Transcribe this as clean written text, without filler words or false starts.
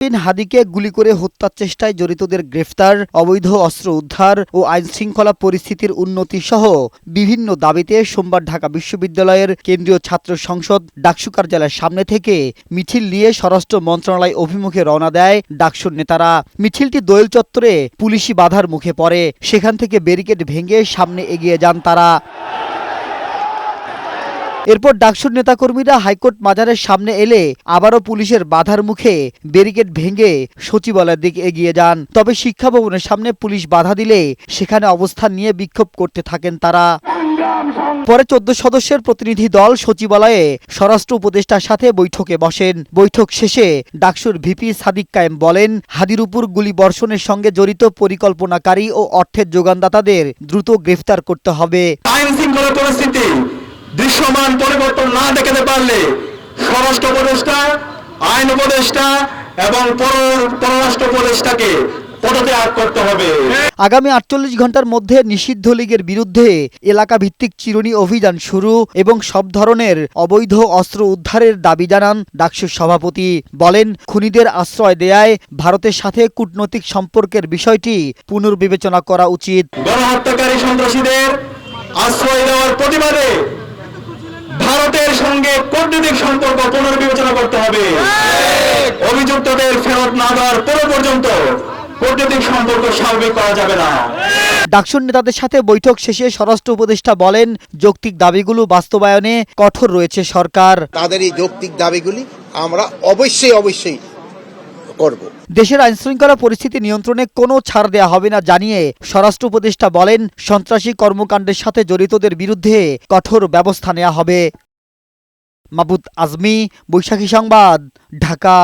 হাদিকে গুলি করে হত্যার চেষ্টায় জড়িতদের গ্রেফতার, অবৈধ অস্ত্র উদ্ধার ও আইনশৃঙ্খলা পরিস্থিতির উন্নতি সহ বিভিন্ন দাবিতে সোমবার ঢাকা বিশ্ববিদ্যালয়ের কেন্দ্রীয় ছাত্র সংসদ ডাকসু কার্যালয়ের সামনে থেকে মিছিল নিয়ে স্বরাষ্ট্র মন্ত্রণালয় অভিমুখে রওনা দেয় ডাকসুর নেতারা। মিছিলটি দোয়েল চত্বরে পুলিশি বাধার মুখে পড়ে। সেখান থেকে ব্যারিকেড ভেঙে সামনে এগিয়ে যান তারা। এরপর ডাকসুর নেতাকর্মীরা হাইকোর্ট মাজারের সামনে এলে আবারও পুলিশের বাধার মুখে ব্যারিকেড ভেঙে সচিবালয়ের দিকে এগিয়ে যান। তবে শিক্ষা ভবনের সামনে পুলিশ বাধা দিলে সেখানে অবস্থান নিয়ে বিক্ষোভ করতে থাকেন তারা। পরে 14 সদস্যের প্রতিনিধি দল সচিবালয়ে স্বরাষ্ট্র উপদেষ্টার সাথে বৈঠকে বসেন। বৈঠক শেষে ডাকসুর ভিপি সাদিক কায়েম বলেন, হাদির উপর গুলি বর্ষণের সঙ্গে জড়িত পরিকল্পনাকারী ও অর্থের যোগানদাতাদের দ্রুত গ্রেফতার করতে হবে। আইন শৃঙ্খলা পরিস্থিতি দৃশ্যমান পরিবর্তন না দেখাতে পারলে স্বরাষ্ট্র উপদেষ্টা, আইন উপদেষ্টা এবং পররাষ্ট্র উপদেষ্টাকে পদত্যাগ করতে হবে। আগামী 48 ঘন্টার মধ্যে নিষিদ্ধ লীগের বিরুদ্ধে এলাকা ভিত্তিক চিরুনি অভিযান শুরু এবং সব ধরনের অবৈধ অস্ত্র উদ্ধারের দাবি জানান ডাকসুর সভাপতি। বলেন, খুনিদের আশ্রয় দেয়ায় ভারতের সাথে কূটনৈতিক সম্পর্কের বিষয়টি পুনর্বিবেচনা করা উচিত। গণহত্যাকারী সন্ত্রাসীদের আশ্রয় দেওয়ার প্রতিবাদে ভারতের সঙ্গে কূটনৈতিক সম্পর্ক পুনর্বিবেচনা করতে হবে। অভিযুক্তদের ফেরত না দেওয়ার পর্যন্ত কূটনৈতিক সম্পর্ক স্বাভাবিক করা যাবে না। ডাকসুর নেতাদের সাথে বৈঠক শেষে স্বরাষ্ট্র উপদেষ্টা বলেন, যৌক্তিক দাবিগুলো বাস্তবায়নে কঠোর রয়েছে সরকার। তাদের এই যৌক্তিক দাবিগুলি আমরা অবশ্যই করব। দেশের আইনশৃঙ্খলা পরিস্থিতি নিয়ন্ত্রণে কোনো ছাড় দেয়া হবে না জানিয়ে স্বরাষ্ট্র উপদেষ্টা বলেন, সন্ত্রাসী কর্মকাণ্ডের সাথে জড়িতদের বিরুদ্ধে কঠোর ব্যবস্থা নেওয়া হবে। মাহবুব আজমি, বৈশাখী সংবাদ, ঢাকা।